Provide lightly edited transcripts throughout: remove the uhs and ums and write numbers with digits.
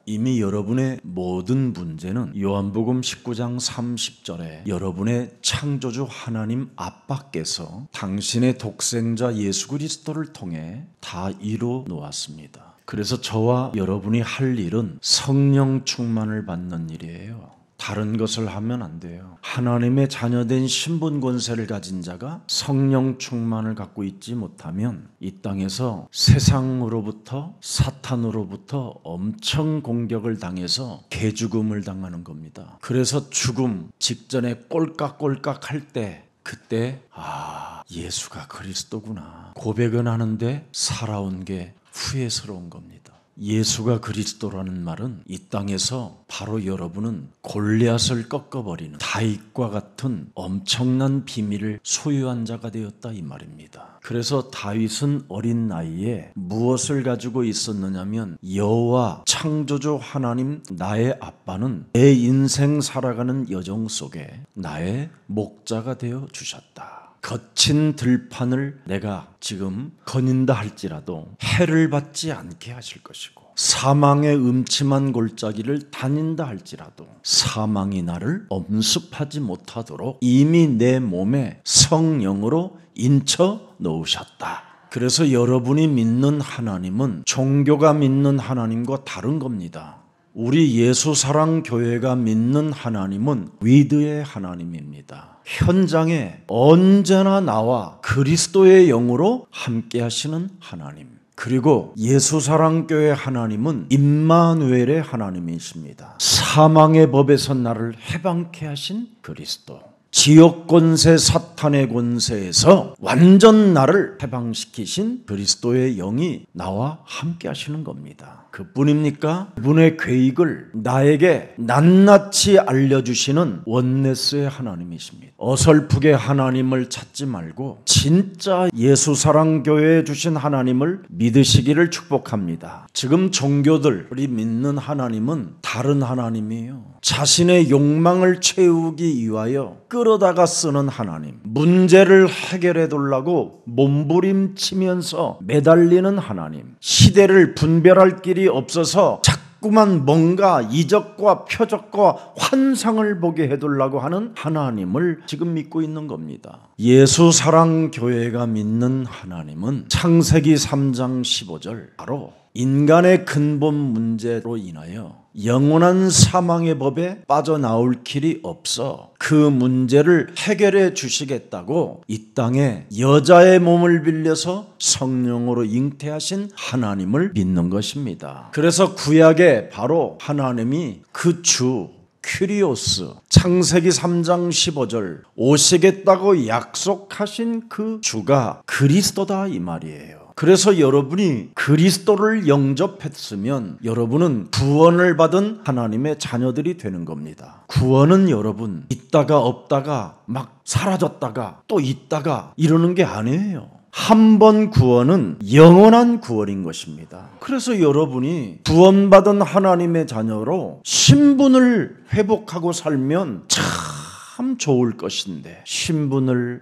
이미 여러분의 모든 문제는 요한복음 19장 30절에 여러분의 창조주 하나님 아빠께서 당신의 독생자 예수 그리스도를 통해 다 이루어 놓았습니다. 그래서 저와 여러분이 할 일은 성령 충만을 받는 일이에요. 다른 것을 하면 안 돼요. 하나님의 자녀된 신분 권세를 가진 자가 성령 충만을 갖고 있지 못하면 이 땅에서 세상으로부터 사탄으로부터 엄청 공격을 당해서 개죽음을 당하는 겁니다. 그래서 죽음 직전에 꼴깍꼴깍 할 때 그때 예수가 그리스도구나 고백은 하는데 살아온 게 후회스러운 겁니다. 예수가 그리스도라는 말은 이 땅에서 바로 여러분은 골리앗을 꺾어버리는 다윗과 같은 엄청난 비밀을 소유한 자가 되었다 이 말입니다. 그래서 다윗은 어린 나이에 무엇을 가지고 있었느냐면 여호와 창조주 하나님 나의 아빠는 내 인생 살아가는 여정 속에 나의 목자가 되어 주셨다. 거친 들판을 내가 지금 거닌다 할지라도 해를 받지 않게 하실 것이고 사망의 음침한 골짜기를 다닌다 할지라도 사망이 나를 엄습하지 못하도록 이미 내 몸에 성령으로 인쳐 놓으셨다. 그래서 여러분이 믿는 하나님은 종교가 믿는 하나님과 다른 겁니다. 우리 예수사랑교회가 믿는 하나님은 위드의 하나님입니다. 현장에 언제나 나와 그리스도의 영으로 함께 하시는 하나님. 그리고 예수사랑교회 하나님은 임마누엘의 하나님이십니다. 사망의 법에서 나를 해방케 하신 그리스도. 지옥 권세 사탄의 권세에서 완전 나를 해방시키신 그리스도의 영이 나와 함께 하시는 겁니다. 그뿐입니까? 그분의 계획을 나에게 낱낱이 알려주시는 원네스의 하나님이십니다. 어설프게 하나님을 찾지 말고 진짜 예수사랑교회에 주신 하나님을 믿으시기를 축복합니다. 지금 종교들이 믿는 하나님은 다른 하나님이에요. 자신의 욕망을 채우기 위하여 끌어다가 쓰는 하나님, 문제를 해결해 달라고 몸부림치면서 매달리는 하나님, 시대를 분별할 길이 없어서 자꾸만 뭔가 이적과 표적과 환상을 보게 해달라고 하는 하나님을 지금 믿고 있는 겁니다. 예수사랑교회가 믿는 하나님은 창세기 3장 15절 바로 인간의 근본 문제로 인하여 영원한 사망의 법에 빠져나올 길이 없어 그 문제를 해결해 주시겠다고 이 땅에 여자의 몸을 빌려서 성령으로 잉태하신 하나님을 믿는 것입니다. 그래서 구약에 바로 하나님이 그 주 큐리오스 창세기 3장 15절 오시겠다고 약속하신 그 주가 그리스도다 이 말이에요. 그래서 여러분이 그리스도를 영접했으면 여러분은 구원을 받은 하나님의 자녀들이 되는 겁니다. 구원은 여러분 있다가 없다가 막 사라졌다가 또 있다가 이러는 게 아니에요. 한 번 구원은 영원한 구원인 것입니다. 그래서 여러분이 구원받은 하나님의 자녀로 신분을 회복하고 살면 참 좋을 것인데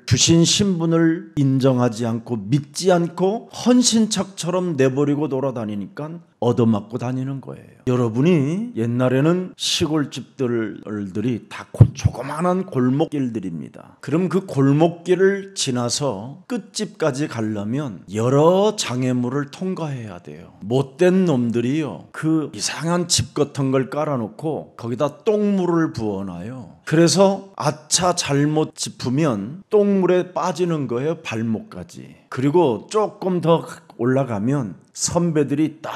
주신 신분을 인정하지 않고 믿지 않고 헌신척처럼 내버리고 돌아다니니까 얻어맞고 다니는 거예요. 여러분이 옛날에는 시골집들이 다 조그마한 골목길들입니다. 그럼 그 골목길을 지나서 끝집까지 가려면 여러 장애물을 통과해야 돼요. 못된 놈들이요 그 이상한 집 같은 걸 깔아놓고 거기다 똥물을 부어놔요. 그래서 아차 잘못 짚으면 똥물에 빠지는 거예요. 발목까지. 그리고 조금 더 올라가면 선배들이 딱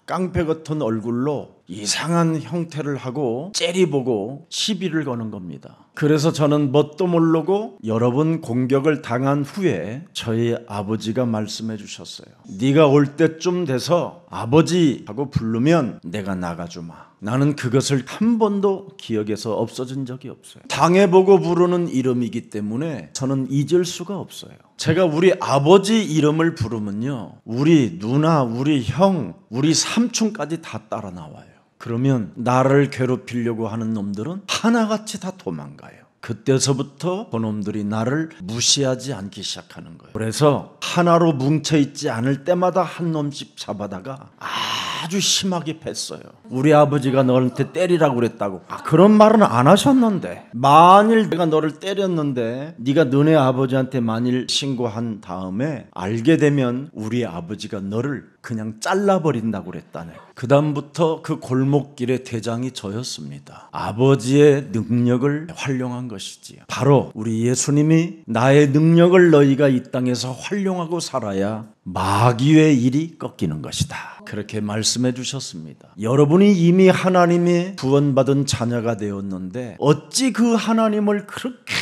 깡패 같은 얼굴로 이상한 형태를 하고 째려보고 시비를 거는 겁니다. 그래서 저는 뭣도 모르고 여러 번 공격을 당한 후에 저희 아버지가 말씀해 주셨어요. 네가 올 때쯤 돼서 아버지 하고 부르면 내가 나가주마. 나는 그것을 한 번도 기억에서 없어진 적이 없어요. 당해보고 부르는 이름이기 때문에 저는 잊을 수가 없어요. 제가 우리 아버지 이름을 부르면요 우리 누나, 우리 형, 우리 삼촌까지 다 따라 나와요. 그러면 나를 괴롭히려고 하는 놈들은 하나같이 다 도망가요. 그때서부터 그놈들이 나를 무시하지 않기 시작하는 거예요. 그래서 하나로 뭉쳐있지 않을 때마다 한 놈씩 잡아다가 아주 심하게 팼어요. 우리 아버지가 너한테 때리라고 그랬다고. 그런 말은 안 하셨는데, 만일 내가 너를 때렸는데 네가 너네 아버지한테 만일 신고한 다음에 알게 되면 우리 아버지가 너를 그냥 잘라버린다고 그랬다네. 그 다음부터 그 골목길의 대장이 저였습니다. 아버지의 능력을 활용한 것이지요. 바로 우리 예수님이 나의 능력을 너희가 이 땅에서 활용하고 살아야 마귀의 일이 꺾이는 것이다. 그렇게 말씀해 주셨습니다. 여러분이 이미 하나님의 구원받은 자녀가 되었는데 어찌 그 하나님을 그렇게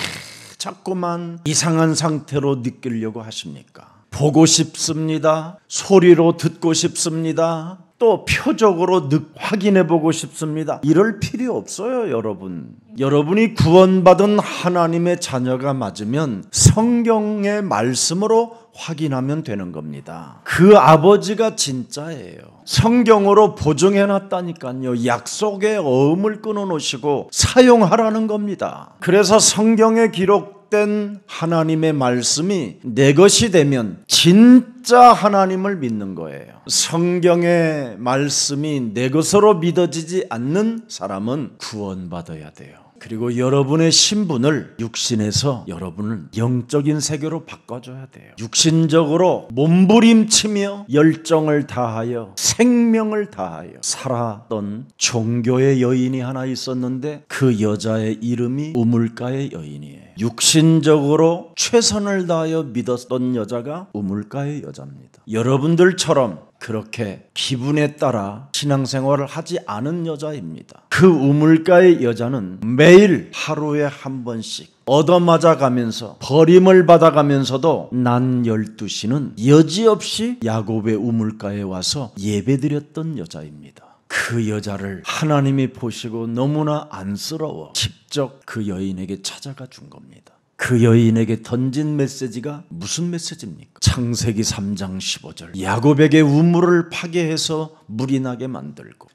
자꾸만 이상한 상태로 느끼려고 하십니까? 보고 싶습니다. 소리로 듣고 싶습니다. 또 표적으로 확인해 보고 싶습니다. 이럴 필요 없어요, 여러분. 여러분이 구원받은 하나님의 자녀가 맞으면 성경의 말씀으로 확인하면 되는 겁니다. 그 아버지가 진짜예요. 성경으로 보증해 놨다니까요. 약속의 어음을 끊어 놓으시고 사용하라는 겁니다. 그래서 성경에 기록된 하나님의 말씀이 내 것이 되면 진짜 하나님을 믿는 거예요. 성경의 말씀이 내 것으로 믿어지지 않는 사람은 구원받아야 돼요. 그리고 여러분의 신분을 육신에서 여러분을 영적인 세계로 바꿔줘야 돼요. 육신적으로 몸부림치며 열정을 다하여 생명을 다하여 살았던 종교의 여인이 하나 있었는데 그 여자의 이름이 우물가의 여인이에요. 육신적으로 최선을 다하여 믿었던 여자가 우물가의 여자입니다. 여러분들처럼 그렇게 기분에 따라 신앙생활을 하지 않은 여자입니다. 그 우물가의 여자는 매일 하루에 한 번씩 얻어맞아 가면서 버림을 받아가면서도 낮 12시는 여지없이 야곱의 우물가에 와서 예배드렸던 여자입니다. 그 여자를 하나님이 보시고 너무나 안쓰러워 직접 그 여인에게 찾아가 준 겁니다. 그 여인에게 던진 메시지가 무슨 메시지입니까? 창세기 3장 15절 야곱에게 우물을 파괴해서 물이 나게 만들고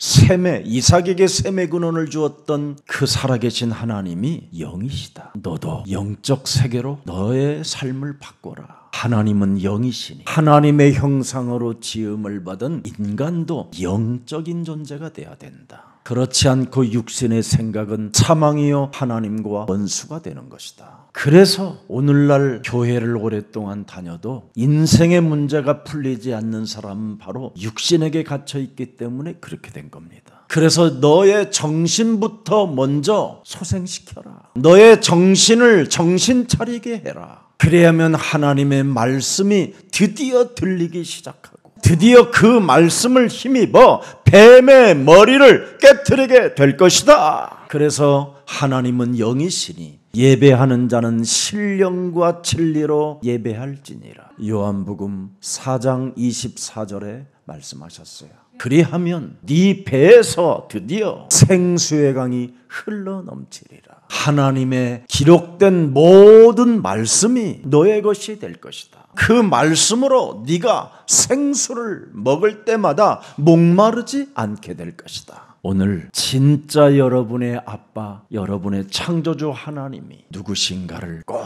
이삭에게 셈의 근원을 주었던 그 살아계신 하나님이 영이시다. 너도 영적 세계로 너의 삶을 바꿔라. 하나님은 영이시니 하나님의 형상으로 지음을 받은 인간도 영적인 존재가 돼야 된다. 그렇지 않고 육신의 생각은 사망이요 하나님과 원수가 되는 것이다. 그래서 오늘날 교회를 오랫동안 다녀도 인생의 문제가 풀리지 않는 사람은 바로 육신에게 갇혀 있기 때문에 그렇게 된 겁니다. 그래서 너의 정신부터 먼저 소생시켜라. 너의 정신을 정신 차리게 해라. 그래야만 하나님의 말씀이 드디어 들리기 시작하고 드디어 그 말씀을 힘입어 뱀의 머리를 깨트리게 될 것이다. 그래서 하나님은 영이시니 예배하는 자는 신령과 진리로 예배할지니라. 요한복음 4장 24절에 말씀하셨어요. 그리하면 네 배에서 드디어 생수의 강이 흘러넘치리라. 하나님의 기록된 모든 말씀이 너의 것이 될 것이다. 그 말씀으로 네가 생수를 먹을 때마다 목마르지 않게 될 것이다. 오늘 진짜 여러분의 아빠, 여러분의 창조주 하나님이 누구신가를 꼭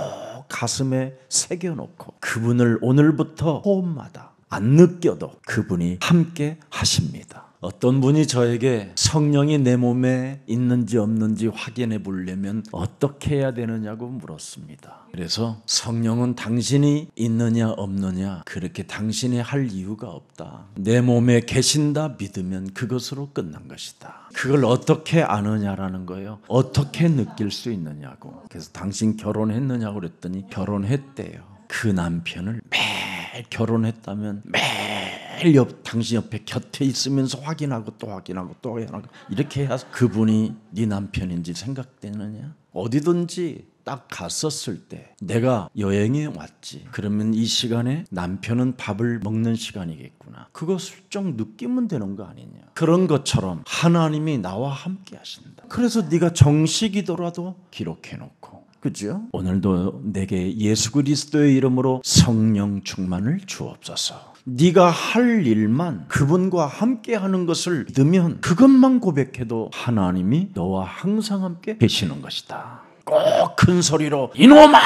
가슴에 새겨놓고 그분을 오늘부터 호흡마다 안 느껴도 그분이 함께 하십니다. 어떤 분이 저에게 성령이 내 몸에 있는지 없는지 확인해 보려면 어떻게 해야 되느냐고 물었습니다. 그래서 성령은 당신이 있느냐 없느냐 그렇게 당신이 할 이유가 없다. 내 몸에 계신다 믿으면 그것으로 끝난 것이다. 그걸 어떻게 아느냐라는 거예요. 어떻게 느낄 수 있느냐고. 그래서 당신 결혼했느냐고 그랬더니 결혼했대요. 그 남편을 매일 결혼했다면 매일 당신 옆에 곁에 있으면서 확인하고 또 확인하고 또 확인하고 이렇게 해야 그분이 네 남편인지 생각되느냐? 어디든지 딱 갔었을 때 내가 여행에 왔지. 그러면 이 시간에 남편은 밥을 먹는 시간이겠구나. 그것을 좀 느끼면 되는 거 아니냐. 그런 것처럼 하나님이 나와 함께 하신다. 그래서 네가 정식이더라도 기록해놓고 그죠? 오늘도 내게 예수 그리스도의 이름으로 성령 충만을 주옵소서. 네가 할 일만 그분과 함께 하는 것을 믿으면 그것만 고백해도 하나님이 너와 항상 함께 계시는 것이다. 꼭 큰 소리로 이놈아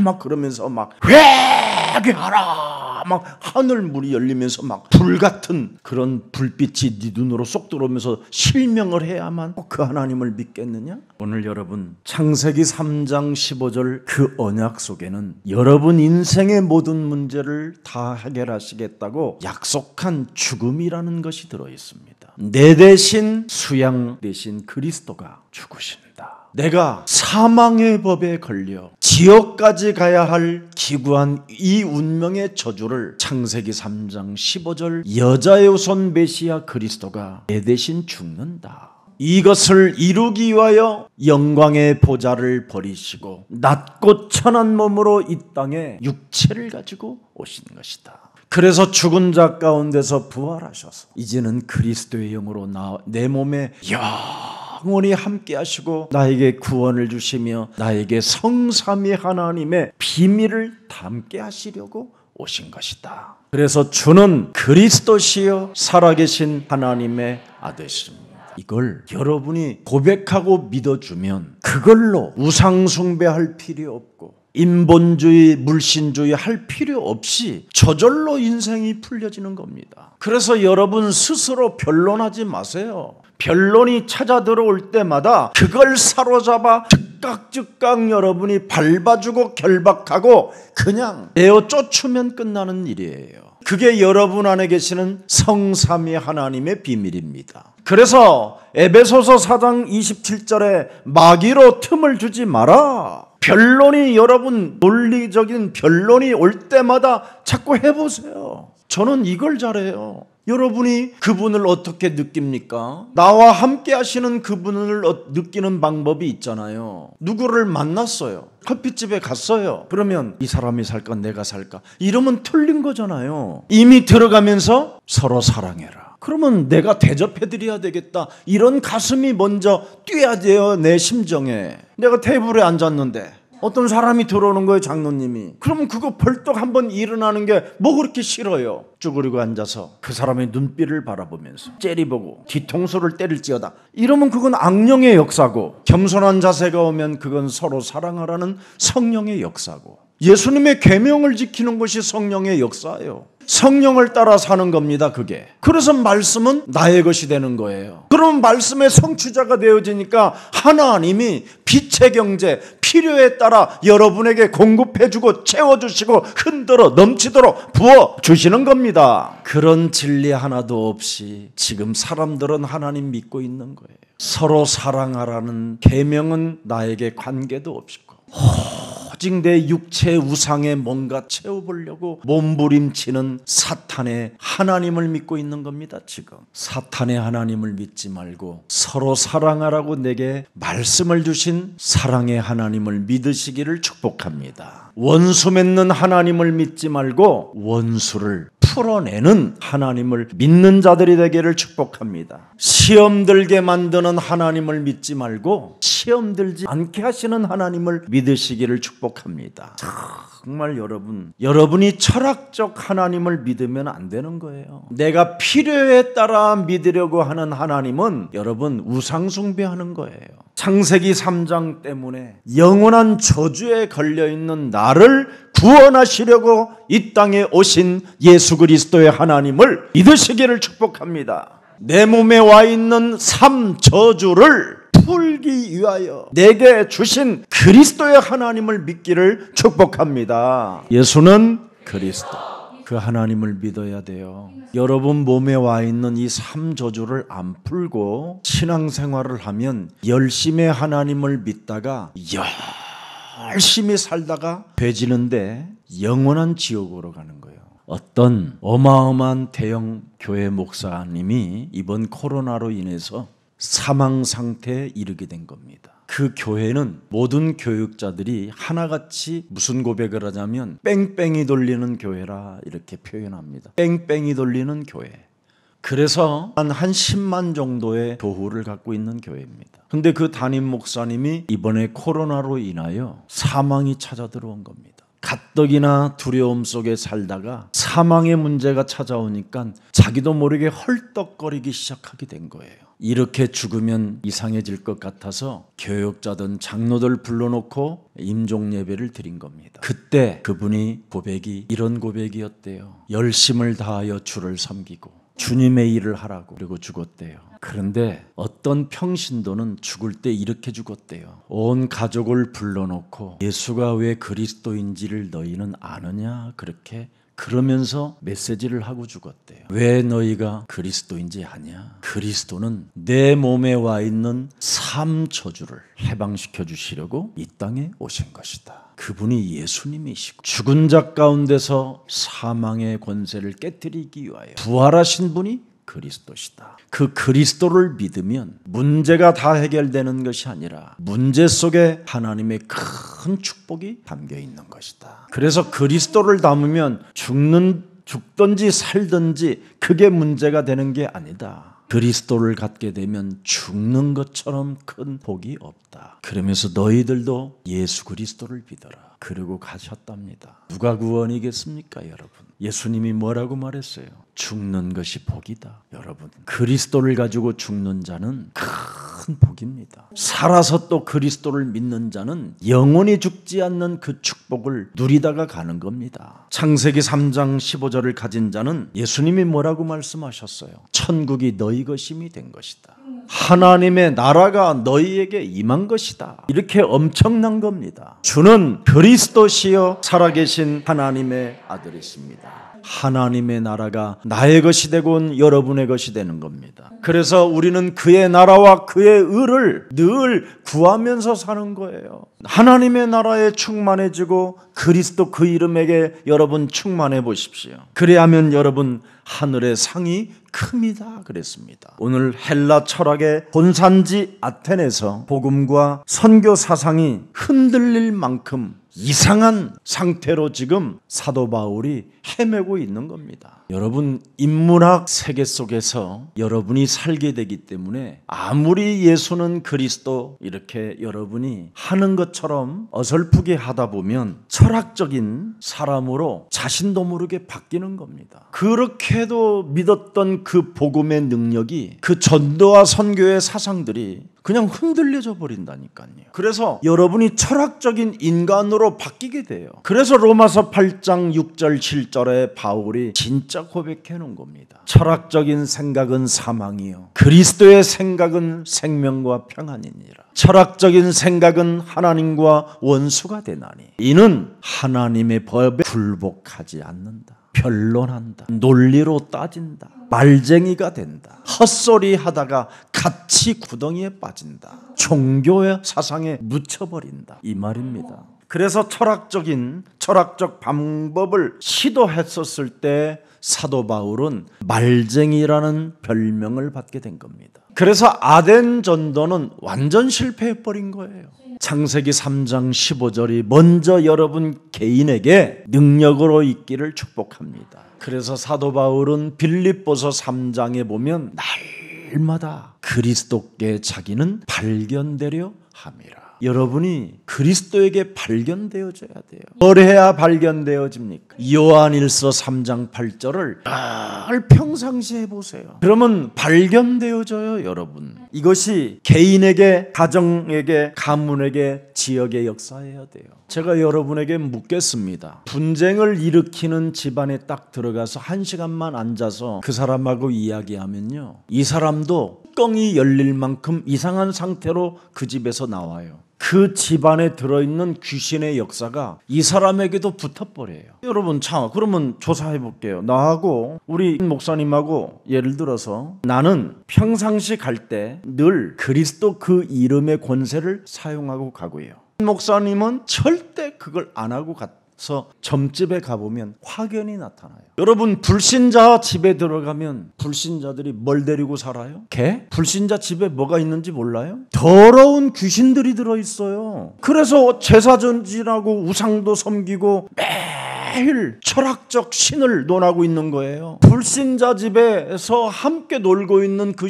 막 그러면서 막 회개하라 막 하늘문이 열리면서 막 불같은 그런 불빛이 네 눈으로 쏙 들어오면서 실명을 해야만 그 하나님을 믿겠느냐? 오늘 여러분 창세기 3장 15절 그 언약 속에는 여러분 인생의 모든 문제를 다 해결하시겠다고 약속한 죽음이라는 것이 들어있습니다. 내 대신 수양 대신 그리스도가 죽으신다. 내가 사망의 법에 걸려 지옥까지 가야 할 기구한 이 운명의 저주를 창세기 3장 15절 여자의 후손 메시아 그리스도가 내 대신 죽는다. 이것을 이루기 위하여 영광의 보좌를 버리시고 낮고 천한 몸으로 이 땅에 육체를 가지고 오신 것이다. 그래서 죽은 자 가운데서 부활하셔서 이제는 그리스도의 영으로 내 몸에 영원히 함께 하시고 나에게 구원을 주시며 나에게 성삼위 하나님의 비밀을 담게 하시려고 오신 것이다. 그래서 주는 그리스도시요 살아계신 하나님의 아들이십니다. 이걸 여러분이 고백하고 믿어주면 그걸로 우상숭배할 필요 없고 인본주의, 물신주의 할 필요 없이 저절로 인생이 풀려지는 겁니다. 그래서 여러분 스스로 변론하지 마세요. 변론이 찾아 들어올 때마다 그걸 사로잡아 즉각 여러분이 밟아주고 결박하고 그냥 내어 쫓으면 끝나는 일이에요. 그게 여러분 안에 계시는 성삼위 하나님의 비밀입니다. 그래서 에베소서 4장 27절에 마귀로 틈을 주지 마라. 변론이 여러분 논리적인 변론이 올 때마다 자꾸 해보세요. 저는 이걸 잘해요. 여러분이 그분을 어떻게 느낍니까? 나와 함께 하시는 그분을 느끼는 방법이 있잖아요. 누구를 만났어요. 커피집에 갔어요. 그러면 이 사람이 살까 내가 살까? 이러면 틀린 거잖아요. 이미 들어가면서 서로 사랑해라. 그러면 내가 대접해드려야 되겠다. 이런 가슴이 먼저 뛰어야 돼요. 내 심정에. 내가 테이블에 앉았는데 어떤 사람이 들어오는 거예요. 장로님이. 그러면 그거 벌떡 한번 일어나는 게 뭐 그렇게 싫어요. 쭈그리고 앉아서 그 사람의 눈빛을 바라보면서 째려보고 뒤통수를 때릴지어다. 이러면 그건 악령의 역사고, 겸손한 자세가 오면 그건 서로 사랑하라는 성령의 역사고, 예수님의 계명을 지키는 것이 성령의 역사예요. 성령을 따라 사는 겁니다. 그게. 그래서 말씀은 나의 것이 되는 거예요. 그럼 말씀의 성취자가 되어지니까 하나님이 빛의 경제, 필요에 따라 여러분에게 공급해주고 채워주시고 흔들어 넘치도록 부어주시는 겁니다. 그런 진리 하나도 없이 지금 사람들은 하나님 믿고 있는 거예요. 서로 사랑하라는 계명은 나에게 관계도 없고 오직 내 육체의 우상에 뭔가 채워보려고 몸부림치는 사탄의 하나님을 믿고 있는 겁니다. 지금 사탄의 하나님을 믿지 말고 서로 사랑하라고 내게 말씀을 주신 사랑의 하나님을 믿으시기를 축복합니다. 원수 맺는 하나님을 믿지 말고 원수를 풀어내는 하나님을 믿는 자들이 되기를 축복합니다. 시험 들게 만드는 하나님을 믿지 말고 시험 들지 않게 하시는 하나님을 믿으시기를 축복합니다. 정말 여러분이 철학적 하나님을 믿으면 안 되는 거예요. 내가 필요에 따라 믿으려고 하는 하나님은 여러분 우상숭배하는 거예요. 창세기 3장 때문에 영원한 저주에 걸려있는 나를 구원하시려고 이 땅에 오신 예수 그리스도의 하나님을 믿으시기를 축복합니다. 내 몸에 와 있는 삶 저주를 풀기 위하여 내게 주신 그리스도의 하나님을 믿기를 축복합니다. 예수는 그리스도, 그 하나님을 믿어야 돼요. 여러분 몸에 와 있는 이 삶 저주를 안 풀고 신앙생활을 하면 열심히 하나님을 믿다가 열심히 살다가 되지는데 영원한 지옥으로 가는 거예요. 어떤 어마어마한 대형 교회 목사님이 이번 코로나로 인해서 사망 상태에 이르게 된 겁니다. 그 교회는 모든 교육자들이 하나같이 무슨 고백을 하냐면 뺑뺑이 돌리는 교회라 이렇게 표현합니다. 뺑뺑이 돌리는 교회. 그래서 한 10만 정도의 교우를 갖고 있는 교회입니다. 근데 그 담임 목사님이 이번에 코로나로 인하여 사망이 찾아 들어온 겁니다. 가뜩이나 두려움 속에 살다가 사망의 문제가 찾아오니까 자기도 모르게 헐떡거리기 시작하게 된 거예요. 이렇게 죽으면 이상해질 것 같아서 교역자든 장로들 불러놓고 임종 예배를 드린 겁니다. 그때 그분이 고백이 이런 고백이었대요. 열심을 다하여 주를 섬기고 주님의 일을 하라고, 그리고 죽었대요. 그런데 어떤 평신도는 죽을 때 이렇게 죽었대요. 온 가족을 불러놓고 예수가 왜 그리스도인지를 너희는 아느냐, 그렇게 그러면서 메시지를 하고 죽었대요. 왜 너희가 그리스도인지 아냐? 그리스도는 내 몸에 와 있는 삶 저주를 해방시켜 주시려고 이 땅에 오신 것이다. 그분이 예수님이시고 죽은 자 가운데서 사망의 권세를 깨뜨리기 위하여 부활하신 분이 그리스도시다. 그 그리스도를 믿으면 문제가 다 해결되는 것이 아니라 문제 속에 하나님의 큰 축복이 담겨 있는 것이다. 그래서 그리스도를 담으면 죽든지 살든지 그게 문제가 되는 게 아니다. 그리스도를 갖게 되면 죽는 것처럼 큰 복이 없다. 그러면서 너희들도 예수 그리스도를 믿어라. 그리고 가셨답니다. 누가 구원이겠습니까, 여러분? 예수님이 뭐라고 말했어요? 죽는 것이 복이다. 여러분, 그리스도를 가지고 죽는 자는 큰 복입니다. 살아서 또 그리스도를 믿는 자는 영원히 죽지 않는 그 축복을 누리다가 가는 겁니다. 창세기 3장 15절을 가진 자는 예수님이 뭐라고 말씀하셨어요? 천국이 너희 것임이 된 것이다. 하나님의 나라가 너희에게 임한 것이다. 이렇게 엄청난 겁니다. 주는 그리스도시여 살아계신 하나님의 아들이십니다. 하나님의 나라가 나의 것이 되고 여러분의 것이 되는 겁니다. 그래서 우리는 그의 나라와 그의 의를 늘 구하면서 사는 거예요. 하나님의 나라에 충만해지고 그리스도 그 이름에게 여러분 충만해 보십시오. 그래야면 여러분 하늘의 상이 큽니다 그랬습니다. 오늘 헬라 철학의 본산지 아테네에서 복음과 선교 사상이 흔들릴 만큼 이상한 상태로 지금 사도 바울이 헤매고 있는 겁니다. 여러분, 인문학 세계 속에서 여러분이 살게 되기 때문에 아무리 예수는 그리스도 이렇게 여러분이 하는 것처럼 어설프게 하다 보면 철학적인 사람으로 자신도 모르게 바뀌는 겁니다. 그렇게도 믿었던 그 복음의 능력이, 그 전도와 선교의 사상들이 그냥 흔들려져 버린다니까요. 그래서 여러분이 철학적인 인간으로 바뀌게 돼요. 그래서 로마서 8장 6절 7절에 바울이 진짜 고백해 놓은 겁니다. 철학적인 생각은 사망이요 그리스도의 생각은 생명과 평안이니라. 철학적인 생각은 하나님과 원수가 되나니 이는 하나님의 법에 굴복하지 않는다. 변론한다. 논리로 따진다. 말쟁이가 된다. 헛소리 하다가 같이 구덩이에 빠진다. 종교의 사상에 묻혀버린다. 이 말입니다. 그래서 철학적 방법을 시도했었을 때 사도 바울은 말쟁이라는 별명을 받게 된 겁니다. 그래서 아덴 전도는 완전 실패해버린 거예요. 창세기 3장 15절이 먼저 여러분 개인에게 능력으로 있기를 축복합니다. 그래서 사도 바울은 빌립보서 3장에 보면 날마다 그리스도께 자기는 발견되려 함이라. 여러분이 그리스도에게 발견되어져야 돼요. 뭘 해야 발견되어집니까? 요한일서 3장 8절을 늘 평상시에 해보세요. 그러면 발견되어져요, 여러분. 이것이 개인에게, 가정에게, 가문에게, 지역의 역사여야 돼요. 제가 여러분에게 묻겠습니다. 분쟁을 일으키는 집안에 딱 들어가서 1시간만 앉아서 그 사람하고 이야기하면요, 이 사람도 뚜껑이 열릴 만큼 이상한 상태로 그 집에서 나와요. 그 집안에 들어있는 귀신의 역사가 이 사람에게도 붙어버려요. 여러분, 그러면 조사해 볼게요. 나하고 우리 목사님하고 예를 들어서 나는 평상시 갈 때 늘 그리스도 그 이름의 권세를 사용하고 가고요. 목사님은 절대 그걸 안 하고 가서 점집에 가보면 확연히 나타나요. 여러분, 불신자 집에 들어가면 불신자들이 뭘 데리고 살아요? 개? 불신자 집에 뭐가 있는지 몰라요? 더러운 귀신들이 들어있어요. 그래서 제사 전지라고 우상도 섬기고 매일 철학적 신을 논하고 있는 거예요. 불신자 집에서 함께 놀고 있는 그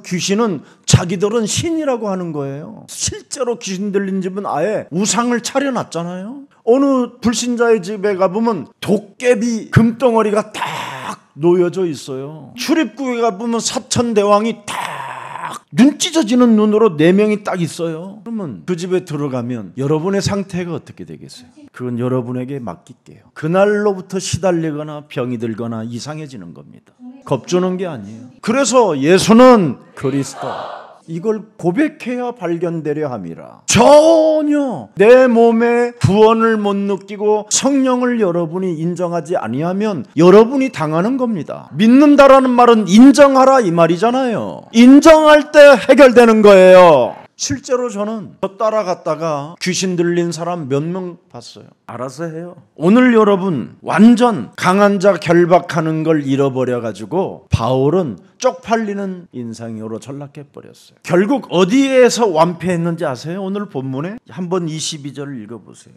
귀신은 자기들은 신이라고 하는 거예요. 실제로 귀신 들린 집은 아예 우상을 차려놨잖아요. 어느 불신자의 집에 가보면 도깨비 금덩어리가 딱 놓여져 있어요. 출입구에 가보면 사천대왕이 딱 눈 찢어지는 눈으로 4명이 딱 있어요. 그러면 그 집에 들어가면 여러분의 상태가 어떻게 되겠어요? 그건 여러분에게 맡길게요. 그날로부터 시달리거나 병이 들거나 이상해지는 겁니다. 겁주는 게 아니에요. 그래서 예수는 그리스도, 이걸 고백해야 발견되려 함이라. 전혀 내 몸에 구원을 못 느끼고 성령을 여러분이 인정하지 아니하면 여러분이 당하는 겁니다. 믿는다라는 말은 인정하라 이 말이잖아요. 인정할 때 해결되는 거예요. 실제로 저는 저 따라갔다가 귀신 들린 사람 몇 명 봤어요. 알아서 해요. 오늘 여러분 완전 강한 자 결박하는 걸 잃어버려가지고 바울은 쪽팔리는 인상으로 전락해버렸어요. 결국 어디에서 완패했는지 아세요? 오늘 본문에 한번 22절을 읽어보세요.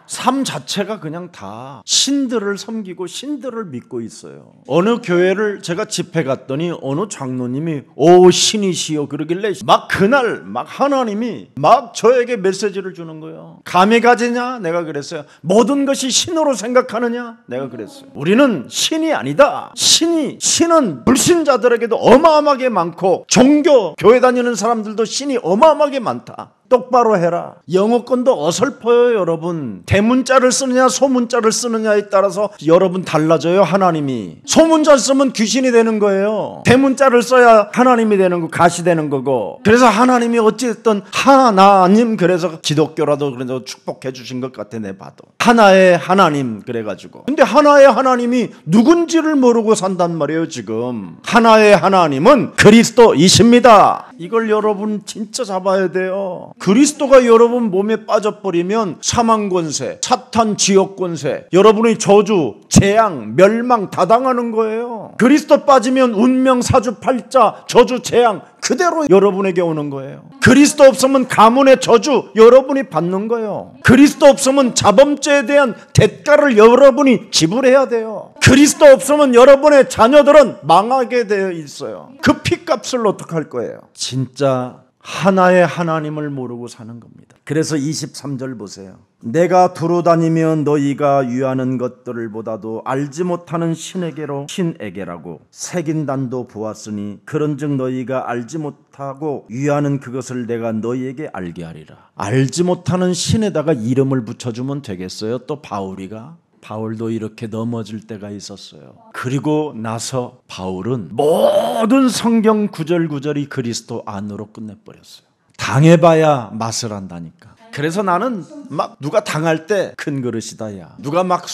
삶 자체가 그냥 다 신들을 섬기고 신들을 믿고 있어요. 어느 교회를 제가 집회 갔더니 어느 장로님이 오 신이시여 그러길래 막 그날 막 하나님이 막 저에게 메시지를 주는 거예요. 감히 가지냐? 내가 그랬어요. 모든 것이 신으로 생각하느냐? 내가 그랬어요. 우리는 신이 아니다. 신은 불신자들에게도 어마어마하게 많고 종교 교회 다니는 사람들도 신이 어마어마하게 많다. 똑바로 해라. 영어권도 어설퍼요 여러분. 대문자를 쓰느냐 소문자를 쓰느냐에 따라서 여러분 달라져요. 하나님이 소문자 쓰면 귀신이 되는 거예요. 대문자를 써야 하나님이 되는 거, 가시되는 거고. 그래서 하나님이 어찌됐든 하나님, 그래서 기독교라도 그래도 축복해 주신 것 같아. 내 봐도 하나의 하나님 그래가지고. 근데 하나의 하나님이 누군지를 모르고 산단 말이에요. 지금 하나의 하나님은 그리스도이십니다. 이걸 여러분 진짜 잡아야 돼요. 그리스도가 여러분 몸에 빠져버리면 사망 권세, 사탄 지옥 권세, 여러분의 저주, 재앙, 멸망 다 당하는 거예요. 그리스도 빠지면 운명, 사주팔자, 저주, 재앙 그대로 여러분에게 오는 거예요. 그리스도 없으면 가문의 저주 여러분이 받는 거예요. 그리스도 없으면 자범죄에 대한 대가를 여러분이 지불해야 돼요. 그리스도 없으면 여러분의 자녀들은 망하게 되어 있어요. 그 피값을 어떻게 할 거예요? 진짜 하나의 하나님을 모르고 사는 겁니다. 그래서 23절 보세요. 내가 두루다니며 너희가 유하는 것들을 보다도 알지 못하는 신에게라고 색인단도 보았으니 그런즉 너희가 알지 못하고 유하는 그것을 내가 너희에게 알게 하리라. 알지 못하는 신에다가 이름을 붙여주면 되겠어요? 또 바울도 이렇게 넘어질 때가 있었어요. 그리고 나서 바울은 모든 성경 구절구절이 그리스도 안으로 끝내버렸어요. 당해봐야 맛을 안다니까. 그래서 나는 막 누가 당할 때 큰 그릇이다 야. 누가 막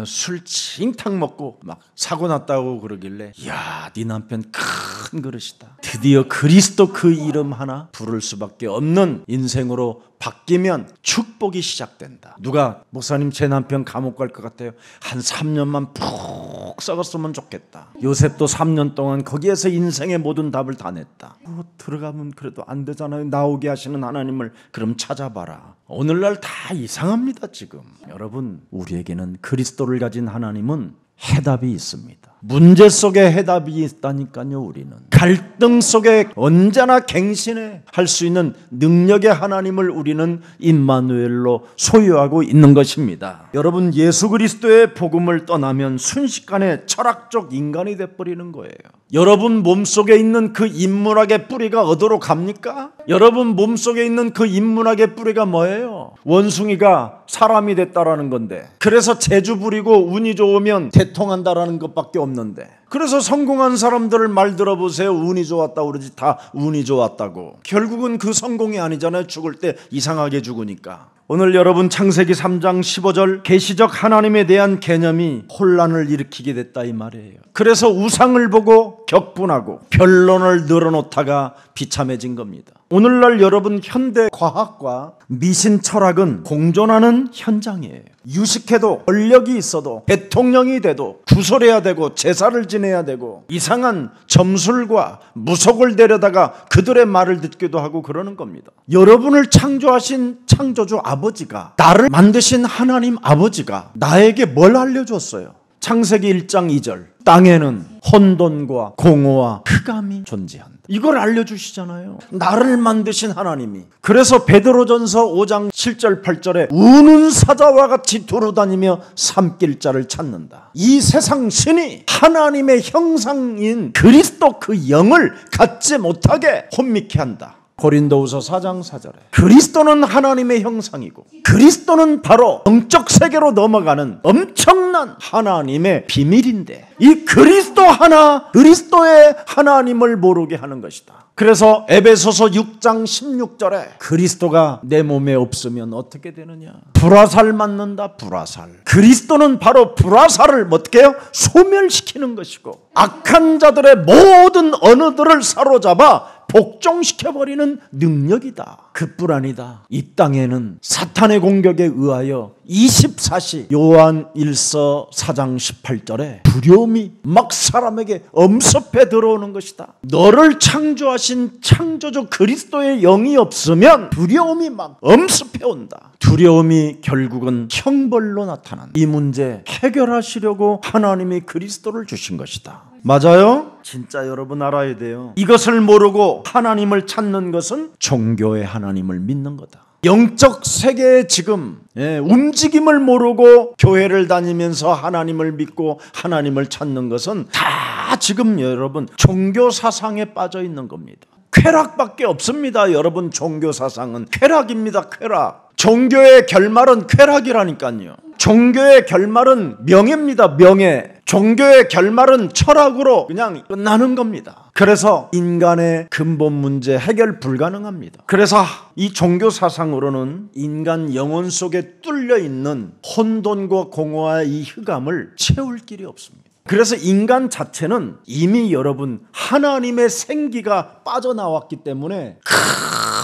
술 칭탕 먹고 막 사고 났다고 그러길래 야, 네 남편 큰 그릇이다. 드디어 그리스도 그 이름 하나 부를 수밖에 없는 인생으로 바뀌면 축복이 시작된다. 누가 목사님 제 남편 감옥 갈 것 같아요. 한 3년만 푹 썩었으면 좋겠다. 요셉도 3년 동안 거기에서 인생의 모든 답을 다 냈다. 들어가면 그래도 안 되잖아요. 나오게 하시는 하나님을 그럼 찾아봐라. 오늘날 다 이상합니다. 지금 여러분, 우리에게는 그리스도를 가진 하나님은 해답이 있습니다. 문제 속에 해답이 있다니까요. 우리는 갈등 속에 언제나 갱신해 할 수 있는 능력의 하나님을 우리는 임마누엘로 소유하고 있는 것입니다. 여러분, 예수 그리스도의 복음을 떠나면 순식간에 철학적 인간이 돼버리는 거예요. 여러분 몸속에 있는 그 인문학의 뿌리가 어디로 갑니까? 여러분 몸속에 있는 그 인문학의 뿌리가 뭐예요? 원숭이가 사람이 됐다라는 건데, 그래서 재주 부리고 운이 좋으면 대통한다라는 것밖에 없는데, 그래서 성공한 사람들을 말 들어보세요. 운이 좋았다고 그러지. 다 운이 좋았다고. 결국은 그 성공이 아니잖아요. 죽을 때 이상하게 죽으니까. 오늘 여러분 창세기 3장 15절 계시적 하나님에 대한 개념이 혼란을 일으키게 됐다 이 말이에요. 그래서 우상을 보고 격분하고 변론을 늘어놓다가 비참해진 겁니다. 오늘날 여러분 현대 과학과 미신 철학은 공존하는 현장이에요. 유식해도 권력이 있어도 대통령이 돼도 구설해야 되고 제사를 지내야 되고 이상한 점술과 무속을 데려다가 그들의 말을 듣기도 하고 그러는 겁니다. 여러분을 창조하신 창조주 아버지가, 나를 만드신 하나님 아버지가 나에게 뭘 알려줬어요? 창세기 1장 2절 땅에는 혼돈과 공허와 흑암이 존재한다. 이걸 알려주시잖아요. 나를 만드신 하나님이. 그래서 베드로전서 5장 7절 8절에 우는 사자와 같이 두루다니며 삼킬 자를 찾는다. 이 세상 신이 하나님의 형상인 그리스도 그 영을 갖지 못하게 혼미케 한다. 고린도후서 4장 4절에 그리스도는 하나님의 형상이고 그리스도는 바로 영적 세계로 넘어가는 엄청난 하나님의 비밀인데 이 그리스도 하나, 그리스도의 하나님을 모르게 하는 것이다. 그래서 에베소서 6장 16절에 그리스도가 내 몸에 없으면 어떻게 되느냐? 불화살 맞는다. 불화살. 그리스도는 바로 불화살을 어떻게 해요? 소멸시키는 것이고 악한 자들의 모든 언어들을 사로잡아 복종시켜버리는 능력이다. 그뿐 아니다. 이 땅에는 사탄의 공격에 의하여 24시 요한 1서 4장 18절에 두려움이 막 사람에게 엄습해 들어오는 것이다. 너를 창조하신 창조주 그리스도의 영이 없으면 두려움이 막 엄습해 온다. 두려움이 결국은 형벌로 나타난다. 이 문제 해결하시려고 하나님이 그리스도를 주신 것이다. 맞아요? 진짜 여러분 알아야 돼요. 이것을 모르고 하나님을 찾는 것은 종교의 하나님을 믿는 거다. 영적 세계의 지금 움직임을 모르고 교회를 다니면서 하나님을 믿고 하나님을 찾는 것은 다 지금 여러분 종교 사상에 빠져 있는 겁니다. 쾌락밖에 없습니다. 여러분 종교 사상은 쾌락입니다. 쾌락. 종교의 결말은 쾌락이라니까요. 종교의 결말은 명예입니다. 명예. 종교의 결말은 철학으로 그냥 끝나는 겁니다. 그래서 인간의 근본 문제 해결 불가능합니다. 그래서 이 종교 사상으로는 인간 영혼 속에 뚫려 있는 혼돈과 공허와 이 흑암을 채울 길이 없습니다. 그래서 인간 자체는 이미 여러분 하나님의 생기가 빠져나왔기 때문에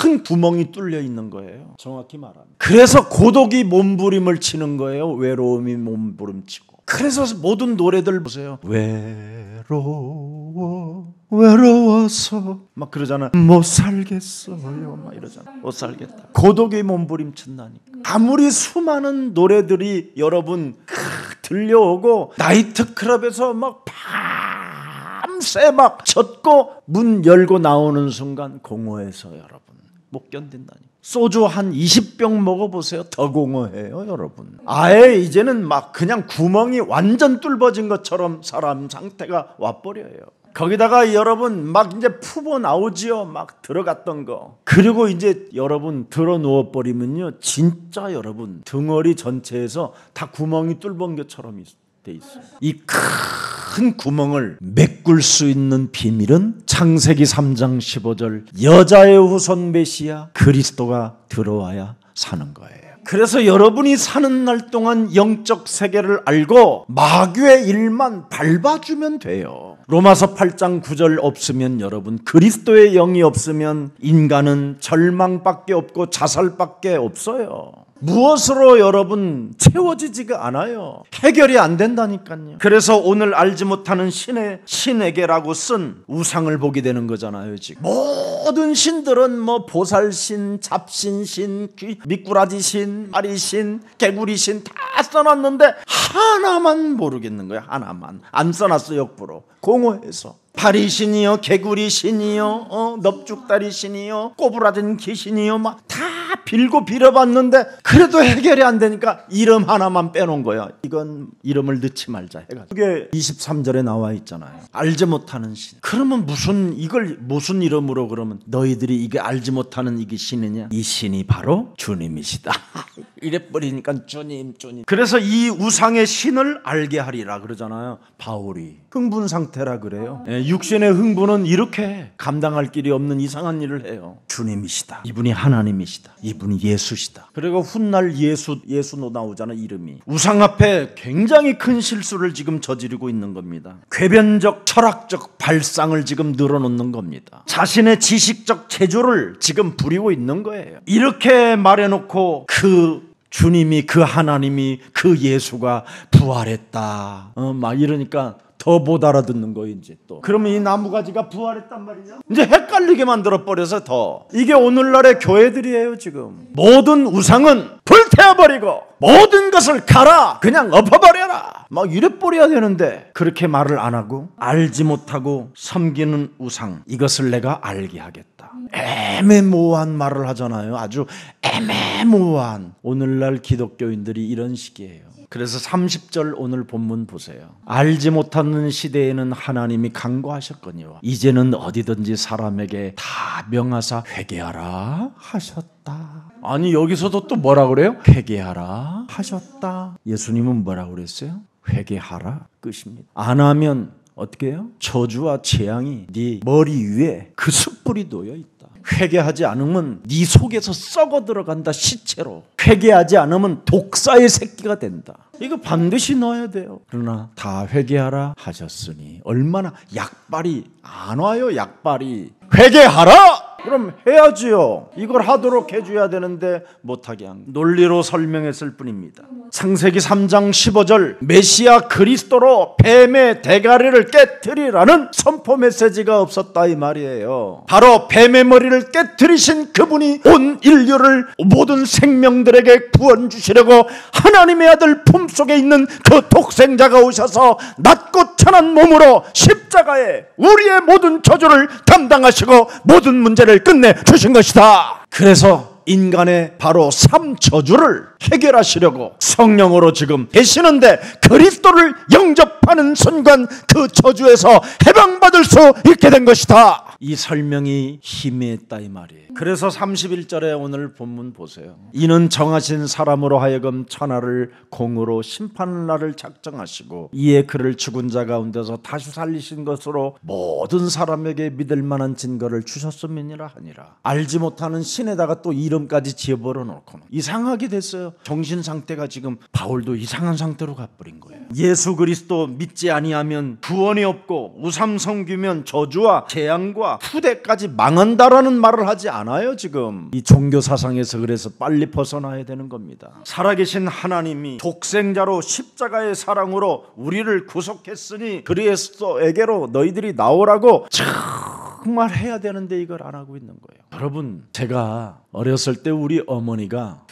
큰 구멍이 뚫려 있는 거예요. 정확히 말하면. 그래서 고독이 몸부림을 치는 거예요. 외로움이 몸부림치고. 그래서 모든 노래들 보세요. 외로워서 막 그러잖아. 못 살겠어요 막 이러잖아. 못 살겠다. 고독이 몸부림친다니까. 아무리 수많은 노래들이 여러분 들려오고 나이트클럽에서 막 밤새 막 젖고 문 열고 나오는 순간 공허해서 여러분 못 견딘다니까. 소주 한 20병 먹어보세요. 더 공허해요 여러분. 아예 이제는 막 그냥 구멍이 완전 뚫어진 것처럼 사람 상태가 와버려요. 거기다가 여러분 막 이제 푸보 나오지요. 막 들어갔던 거. 그리고 이제 여러분 들어 누워버리면요 진짜 여러분 덩어리 전체에서 다 구멍이 뚫은 것처럼 돼 있어요. 이 큰 구멍을 메꿀 수 있는 비밀은 창세기 3장 15절 여자의 후손 메시아 그리스도가 들어와야 사는 거예요. 그래서 여러분이 사는 날 동안 영적 세계를 알고 마귀의 일만 밟아주면 돼요. 로마서 8장 9절 없으면 여러분 그리스도의 영이 없으면 인간은 절망밖에 없고 자살밖에 없어요. 무엇으로 여러분 채워지지가 않아요. 해결이 안 된다니까요. 그래서 오늘 알지 못하는 신에게라고 쓴 우상을 보게 되는 거잖아요. 지금 모든 신들은 뭐 보살신, 잡신신, 미꾸라지신, 아리신, 개구리신 다 써놨는데 하나만 모르겠는 거야. 하나만 안 써놨어. 역부로 공허해서. 파리신이요, 개구리신이요, 넙죽다리신이요, 꼬부라진 귀신이요, 막 다 빌고 빌어봤는데 그래도 해결이 안 되니까 이름 하나만 빼놓은 거야. 이건 이름을 넣지 말자 해가지고. 그게 23절에 나와 있잖아요. 알지 못하는 신. 그러면 이걸 무슨 이름으로 그러면 너희들이 이게 알지 못하는 이게 신이냐? 이 신이 바로 주님이시다. 이래버리니까 주님. 그래서 이 우상의 신을 알게 하리라 그러잖아요. 바울이 흥분 상태라 그래요. 육신의 흥분은 이렇게 감당할 길이 없는 이상한 일을 해요. 주님이시다. 이분이 하나님이시다. 이분이 예수시다. 그리고 훗날 예수노 나오잖아. 이름이. 우상 앞에 굉장히 큰 실수를 지금 저지르고 있는 겁니다. 궤변적 철학적 발상을 지금 늘어놓는 겁니다. 자신의 지식적 체조를 지금 부리고 있는 거예요. 이렇게 말해놓고 그 주님이 그 하나님이 그 예수가 부활했다 막 이러니까 더 못 알아듣는 거예요. 이제 또 그러면 이 나무가지가 부활했단 말이냐? 이제 헷갈리게 만들어 버려서 더 이게 오늘날의 교회들이에요. 지금 모든 우상은 불태워버리고 모든 것을 갈아 그냥 엎어버려라. 막 이래 버려야 되는데 그렇게 말을 안 하고 알지 못하고 섬기는 우상 이것을 내가 알게 하겠다. 애매모호한 말을 하잖아요. 아주 애매모호한. 오늘날 기독교인들이 이런 식이에요. 그래서 30절 오늘 본문 보세요. 알지 못하는 시대에는 하나님이 간구하셨거니와 이제는 어디든지 사람에게 다 명하사 회개하라 하셨다. 아니 여기서도 또 뭐라 그래요? 회개하라 하셨다. 예수님은 뭐라 그랬어요? 회개하라 끝입니다. 안 하면 어떻게 해요? 저주와 재앙이 네 머리 위에 그 숯불이 놓여 있다. 회개하지 않으면 네 속에서 썩어 들어간다. 시체로. 회개하지 않으면 독사의 새끼가 된다. 이거 반드시 넣어야 돼요. 그러나 다 회개하라 하셨으니 얼마나 약발이 안 와요. 약발이. 회개하라! 그럼 해야지요. 이걸 하도록 해줘야 되는데 못하게 한 논리로 설명했을 뿐입니다. 창세기 3장 15절 메시아 그리스도로 뱀의 대가리를 깨트리라는 선포 메시지가 없었다 이 말이에요. 바로 뱀의 머리를 깨트리신 그분이 온 인류를 모든 생명들에게 구원 주시려고 하나님의 아들 품속에 있는 그 독생자가 오셔서 낮고 천한 몸으로 십자가에 우리의 모든 저주를 담당하시고 모든 문제를 끝내 주신 것이다. 그래서 인간의 바로 3저주를 해결하시려고 성령으로 지금 계시는데 그리스도를 영접하는 순간 그 저주에서 해방받을 수 있게 된 것이다. 이 설명이 희미했다 이 말이에요. 그래서 31절에 오늘 본문 보세요. 이는 정하신 사람으로 하여금 천하를 공으로 심판할 날을 작정하시고 이에 그를 죽은 자 가운데서 다시 살리신 것으로 모든 사람에게 믿을 만한 증거를 주셨음이니라 하니라. 알지 못하는 신에다가 또 이름까지 지어버려 놓고 이상하게 됐어요. 정신 상태가 지금 바울도 이상한 상태로 가버린 거예요. 예수 그리스도 믿지 아니하면 구원이 없고 우상 섬기면 저주와 재앙과 후대까지 망한다라는 말을 하지 않아요. 지금 이 종교 사상에서 그래서 빨리 벗어나야 되는 겁니다. 살아계신 하나님이 독생자로 십자가의 사랑으로 우리를 구속했으니 그리스도에게로 너희들이 나오라고 정말 해야 되는데 이걸 안 하고 있는 거예요. 여러분 제가 어렸을 때 우리 어머니가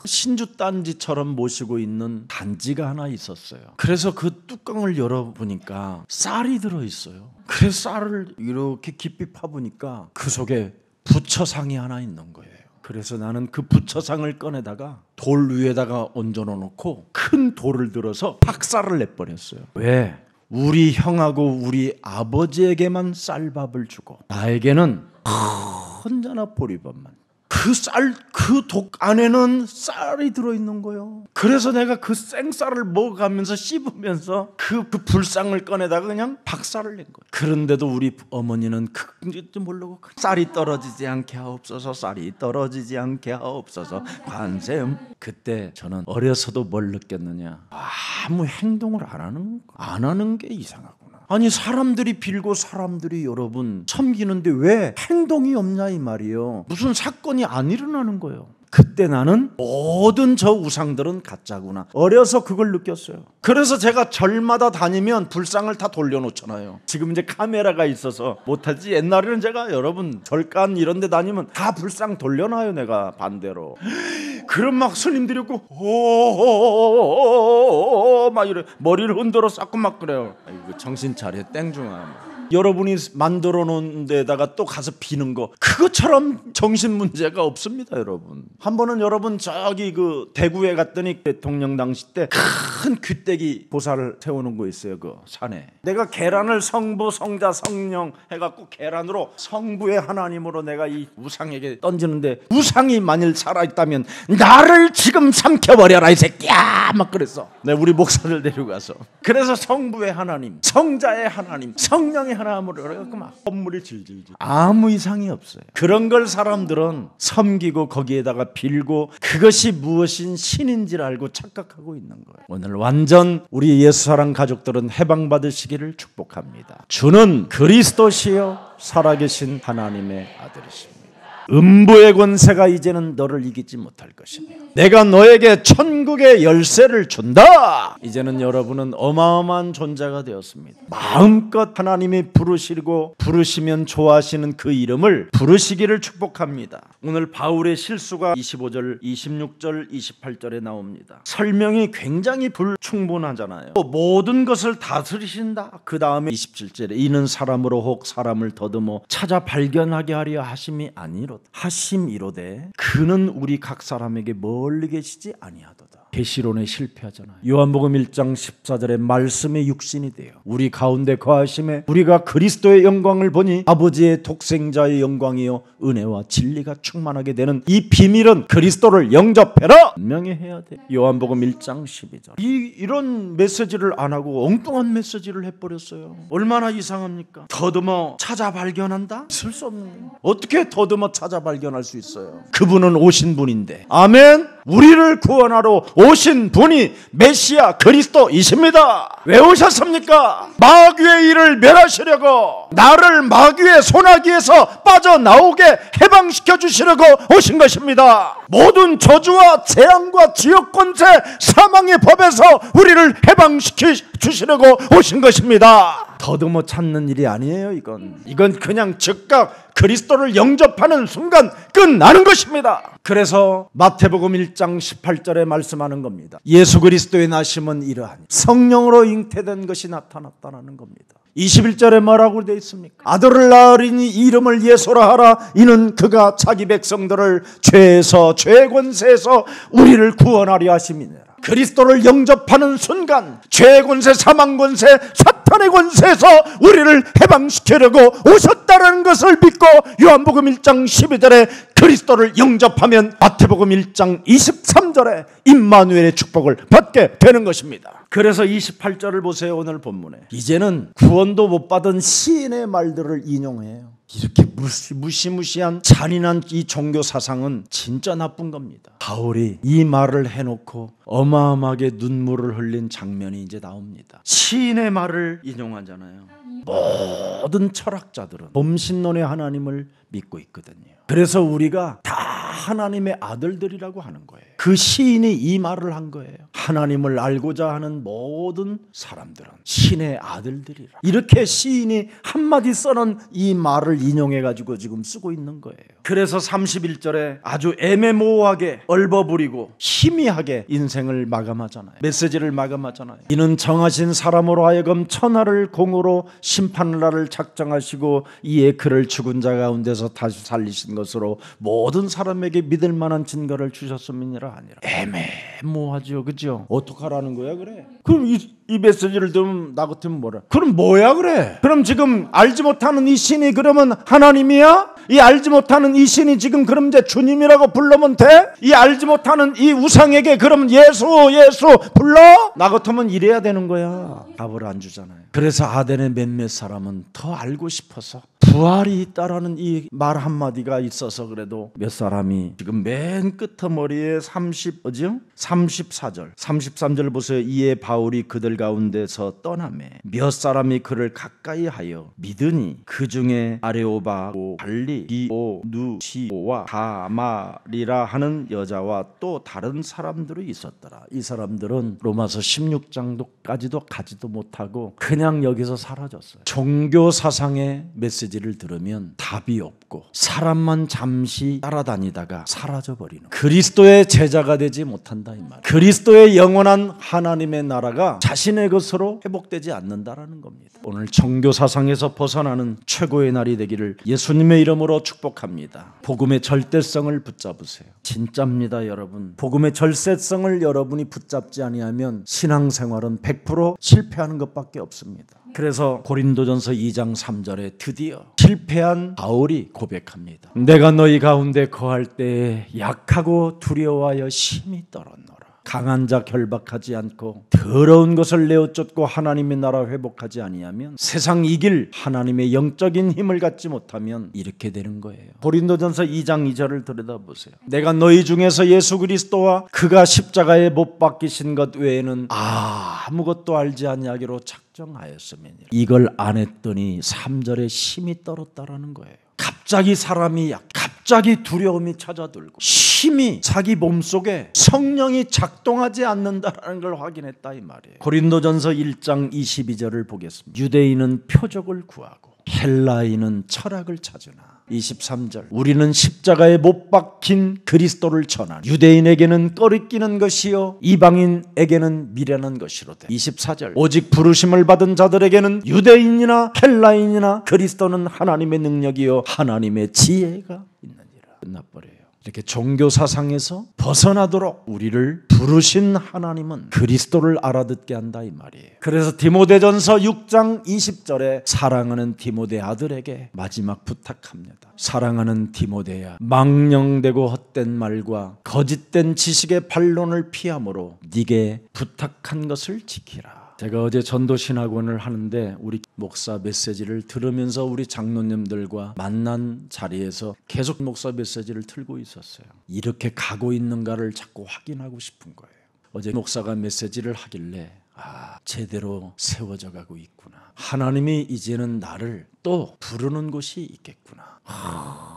신주 단지처럼 모시고 있는 단지가 하나 있었어요. 그래서 그 뚜껑을 열어보니까 쌀이 들어있어요. 그래서 쌀을 이렇게 깊이 파보니까 그 속에 부처상이 하나 있는 거예요. 그래서 나는 그 부처상을 꺼내다가 돌 위에다가 얹어놓고 큰 돌을 들어서 박살을 내버렸어요. 왜? 우리 형하고 우리 아버지에게만 쌀밥을 주고 나에게는 혼자나 보리밥만. 그 독 안에는 쌀이 들어있는 거예요. 그래서 내가 그 생쌀을 먹어가면서 씹으면서 그 불상을 꺼내다가 그냥 박살을 낸 거예요. 그런데도 우리 어머니는 그것도 모르고 쌀이 떨어지지 않게 하옵소서, 쌀이 떨어지지 않게 하옵소서, 관세음. 그때 저는 어려서도 뭘 느꼈느냐, 아무 행동을 안 하는 게 이상하구나. 아니 사람들이 빌고 사람들이 여러분 섬기는데 왜 행동이 없냐 이 말이에요. 무슨 사건이 안 일어나는 거예요. 그때 나는 모든 저 우상들은 가짜구나. 어려서 그걸 느꼈어요. 그래서 제가 절마다 다니면 불상을 다 돌려놓잖아요. 지금 이제 카메라가 있어서 못하지. 옛날에는 제가 여러분 절간 이런 데 다니면 다 불상 돌려놔요. 내가 반대로. 그럼 막 스님들이 있고 오오오오오오오 막 이래 머리를 흔들어 쌓고 막 그래요. 아이고 정신 차려 땡중아. 여러분이 만들어 놓은 데다가 또 가서 비는 거 그것처럼 정신 문제가 없습니다. 여러분 한 번은 여러분 저기 그 대구에 갔더니 대통령 당시 때 큰 귀때기 보살을 세우는 거 있어요. 그 산에 내가 계란을 성부 성자 성령 해갖고 계란으로 성부의 하나님으로 내가 이 우상에게 던지는데 우상이 만일 살아있다면 나를 지금 삼켜버려라 이 새끼야 막 그랬어. 내가 우리 목사를 데려가서 그래서 성부의 하나님 성자의 하나님 성령의 하나님으로 그래갖고 막 헛물이 질질질 아무 이상이 없어요. 그런 걸 사람들은 섬기고 거기에다가 빌고 그것이 무엇인 신인 줄 알고 착각하고 있는 거예요. 오늘 완전 우리 예수사랑 가족들은 해방받으시기를 축복합니다. 주는 그리스도시요 살아계신 하나님의 아들이십니다. 음부의 권세가 이제는 너를 이기지 못할 것이며 내가 너에게 천국의 열쇠를 준다. 이제는 여러분은 어마어마한 존재가 되었습니다. 마음껏 하나님이 부르시면 좋아하시는 그 이름을 부르시기를 축복합니다. 오늘 바울의 실수가 25절, 26절, 28절에 나옵니다. 설명이 굉장히 불충분하잖아요. 모든 것을 다스리신다. 그 다음에 27절에 이는 사람으로 혹 사람을 더듬어 찾아 발견하게 하려 하심이 하심이로되 그는 우리 각 사람에게 멀리 계시지 아니하도다. 계시론에 실패하잖아요. 요한복음 1장 14절에 말씀의 육신이 되어 우리 가운데 거하심에 우리가 그리스도의 영광을 보니 아버지의 독생자의 영광이요 은혜와 진리가 충만하게 되는 이 비밀은 그리스도를 영접해라 분명히 해야 돼. 요한복음 1장 12절. 이런 메시지를 안 하고 엉뚱한 메시지를 해버렸어요. 얼마나 이상합니까? 더듬어 찾아 발견한다? 있을 수 없는 거예요. 어떻게 더듬어 찾아 발견할 수 있어요? 그분은 오신 분인데. 아멘. 우리를 구원하러 오신 분이 메시아 그리스도이십니다. 왜 오셨습니까? 마귀의 일을 멸하시려고, 나를 마귀의 소나기에서 빠져나오게 해방시켜 주시려고 오신 것입니다. 모든 저주와 재앙과 지옥 권세 사망의 법에서 우리를 해방시켜 주시려고 오신 것입니다. 더듬어 찾는 일이 아니에요. 이건 그냥 즉각 그리스도를 영접하는 순간 끝나는 것입니다. 그래서 마태복음 1장 18절에 말씀하는 겁니다. 예수 그리스도의 나심은 이러하니 성령으로 잉태된 것이 나타났다는 겁니다. 21절에 뭐라고 되어 있습니까? 아들을 낳으리니 이름을 예수라 하라. 이는 그가 자기 백성들을 죄에서 죄의 권세에서 우리를 구원하려 하심이니라. 그리스도를 영접하는 순간 죄의 권세, 사망 권세, 사탄의 권세에서 우리를 해방시키려고 오셨다는 것을 믿고 요한복음 1장 12절에 그리스도를 영접하면 마태복음 1장 23절에 임마누엘의 축복을 받게 되는 것입니다. 그래서 28절을 보세요. 오늘 본문에 이제는 구원도 못 받은 시인의 말들을 인용해요. 이렇게 무시무시한 잔인한 이 종교 사상은 진짜 나쁜 겁니다. 바울이 이 말을 해놓고 어마어마하게 눈물을 흘린 장면이 이제 나옵니다. 시인의 말을 인용하잖아요. 모든 철학자들은 범신론의 하나님을 믿고 있거든요. 그래서 우리가 다 하나님의 아들들이라고 하는 거예요. 그 시인이 이 말을 한 거예요. 하나님을 알고자 하는 모든 사람들은 신의 아들들이라. 이렇게 시인이 한마디 써는 이 말을 인용해가지고 지금 쓰고 있는 거예요. 그래서 31절에 아주 애매모호하게 얼버무리고 희미하게 인생을 마감하잖아요. 메시지를 마감하잖아요. 이는 정하신 사람으로 하여금 천하를 공으로 심판을 날을 작정하시고 이에 그를 죽은 자 가운데서 다시 살리신 것으로 모든 사람에게 믿을 만한 증거를 주셨음이니라 아니라. 애매모호하죠. 그죠? 어떡하라는 거야 그래? 그럼 이 메시지를 들으면 나 같으면 뭐라? 그럼 뭐야 그래? 그럼 지금 알지 못하는 이 신이 그러면 하나님이야? 이 알지 못하는 이 신이 지금 그럼 이제 주님이라고 부르면 돼? 이 알지 못하는 이 우상에게 그럼 예수 불러? 나 같으면 이래야 되는 거야. 답을 안 주잖아요. 그래서 아덴의 몇몇 사람은 더 알고 싶어서 부활이 있다라는 이 말 한마디가 있어서 그래도 몇 사람이 지금 맨 끄트머리에 34절 33절 보세요. 이에 바울이 그들 가운데서 떠나매 몇 사람이 그를 가까이 하여 믿으니 그 중에 아레오바고 발리 디오누시오와 다마리라 하는 여자와 또 다른 사람들이 있었더라. 이 사람들은 로마서 16장도까지도 가지도 못하고 그냥 여기서 사라졌어요. 종교 사상의 메시지를 들으면 답이 없고 사람만 잠시 따라다니다가 사라져버리는, 그리스도의 제자가 되지 못한다 이 말. 그리스도의 영원한 하나님의 나라가 자신의 것으로 회복되지 않는다라는 겁니다. 오늘 종교 사상에서 벗어나는 최고의 날이 되기를 예수님의 이름으로 축복합니다. 복음의 절대성을 붙잡으세요. 진짜입니다 여러분. 복음의 절대성을 여러분이 붙잡지 아니하면 신앙생활은 100% 실패하는 것밖에 없습니다. 그래서 고린도전서 2장 3절에 드디어 실패한 바울이 고백합니다. 내가 너희 가운데 거할 때에 약하고 두려워하여 심히 떨었노라. 강한 자 결박하지 않고 더러운 것을 내어쫓고 하나님의 나라 회복하지 아니하면, 세상 이길 하나님의 영적인 힘을 갖지 못하면 이렇게 되는 거예요. 고린도전서 2장 2절을 들여다보세요. 내가 너희 중에서 예수 그리스도와 그가 십자가에 못 박히신 것 외에는 아무것도 알지 아니하기로 작정하였으면, 이걸 안 했더니 3절에 심히 떨었다라는 거예요. 갑자기 사람이 갑자기 두려움이 찾아들고 힘이 자기 몸속에 성령이 작동하지 않는다라는 걸 확인했다 이 말이에요. 고린도전서 1장 22절을 보겠습니다. 유대인은 표적을 구하고 헬라인은 철학을 찾으나 23절 우리는 십자가에 못 박힌 그리스도를 전하니 유대인에게는 꺼리끼는 것이요 이방인에게는 미련한 것이로되 24절 오직 부르심을 받은 자들에게는 유대인이나 헬라인이나 그리스도는 하나님의 능력이요 하나님의 지혜가 있느니라. 끝나버려요. 이렇게 종교 사상에서 벗어나도록 우리를 부르신 하나님은 그리스도를 알아듣게 한다 이 말이에요. 그래서 디모데전서 6장 20절에 사랑하는 디모데 아들에게 마지막 부탁합니다. 사랑하는 디모데야, 망령되고 헛된 말과 거짓된 지식의 반론을 피함으로 네게 부탁한 것을 지키라. 제가 어제 전도신학원을 하는데 우리 목사 메시지를 들으면서 우리 장로님들과 만난 자리에서 계속 목사 메시지를 틀고 있었어요. 이렇게 가고 있는가를 자꾸 확인하고 싶은 거예요. 어제 목사가 메시지를 하길래 제대로 세워져 가고 있구나. 하나님이 이제는 나를 또 부르는 곳이 있겠구나.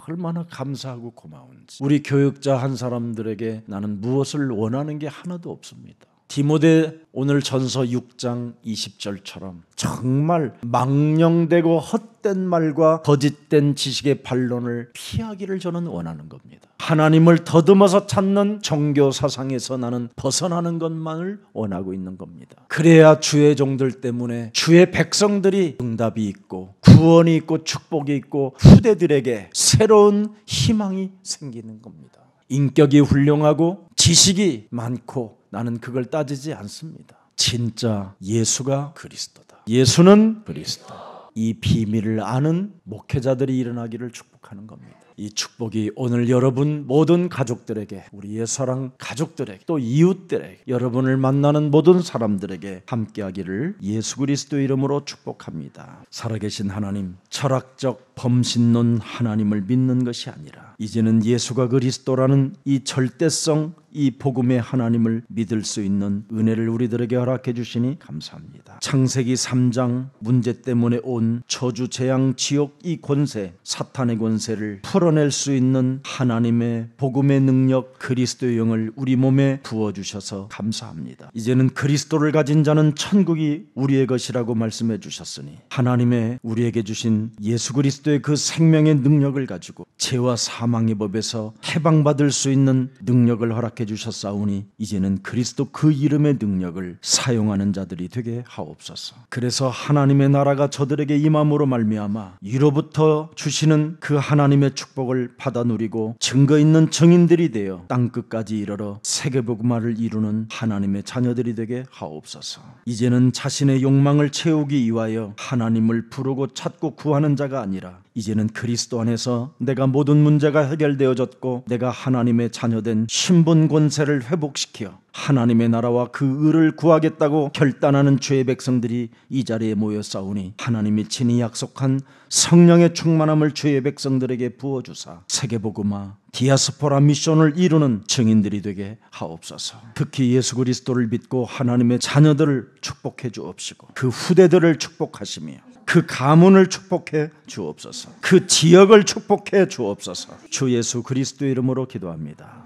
얼마나 감사하고 고마운지. 우리 교육자 한 사람들에게 나는 무엇을 원하는 게 하나도 없습니다. 디모데 오늘 전서 6장 20절처럼 정말 망령되고 헛된 말과 거짓된 지식의 반론을 피하기를 저는 원하는 겁니다. 하나님을 더듬어서 찾는 종교 사상에서 나는 벗어나는 것만을 원하고 있는 겁니다. 그래야 주의 종들 때문에 주의 백성들이 응답이 있고 구원이 있고 축복이 있고 후대들에게 새로운 희망이 생기는 겁니다. 인격이 훌륭하고 지식이 많고 나는 그걸 따지지 않습니다. 진짜 예수가 그리스도다. 예수는 그리스도. 이 비밀을 아는 목회자들이 일어나기를 축복하는 겁니다. 이 축복이 오늘 여러분 모든 가족들에게, 우리 옛사랑 가족들에게, 또 이웃들에게, 여러분을 만나는 모든 사람들에게 함께하기를 예수 그리스도 이름으로 축복합니다. 살아계신 하나님, 철학적 범신론 하나님을 믿는 것이 아니라 이제는 예수가 그리스도라는 이 절대성, 이 복음의 하나님을 믿을 수 있는 은혜를 우리들에게 허락해 주시니 감사합니다. 창세기 3장 문제 때문에 온 저주, 재앙, 지옥 이 권세, 사탄의 권세를 풀어낼 수 있는 하나님의 복음의 능력, 그리스도의 영을 우리 몸에 부어주셔서 감사합니다. 이제는 그리스도를 가진 자는 천국이 우리의 것이라고 말씀해 주셨으니 하나님의 우리에게 주신 예수 그리스도의 그 생명의 능력을 가지고 죄와 사망의 법에서 해방받을 수 있는 능력을 허락해 주셨사오니 이제는 그리스도 그 이름의 능력을 사용하는 자들이 되게 하옵소서. 그래서 하나님의 나라가 저들에게 임함으로 말미암아 위로부터 주시는 그 하나님의 축복을 받아 누리고 증거 있는 증인들이 되어 땅끝까지 이르러 세계복음화를 이루는 하나님의 자녀들이 되게 하옵소서. 이제는 자신의 욕망을 채우기 위하여 하나님을 부르고 찾고 구하는 자가 아니라 이제는 그리스도 안에서 내가 모든 문제가 해결되어졌고 내가 하나님의 자녀된 신분 권세를 회복시켜 하나님의 나라와 그 의를 구하겠다고 결단하는 주의 백성들이 이 자리에 모여 싸우니 하나님이 친히 약속한 성령의 충만함을 주의 백성들에게 부어주사 세계복음화 디아스포라 미션을 이루는 증인들이 되게 하옵소서. 특히 예수 그리스도를 믿고 하나님의 자녀들을 축복해 주옵시고 그 후대들을 축복하시며 그 가문을 축복해 주옵소서. 그 지역을 축복해 주옵소서. 주 예수 그리스도의 이름으로 기도합니다.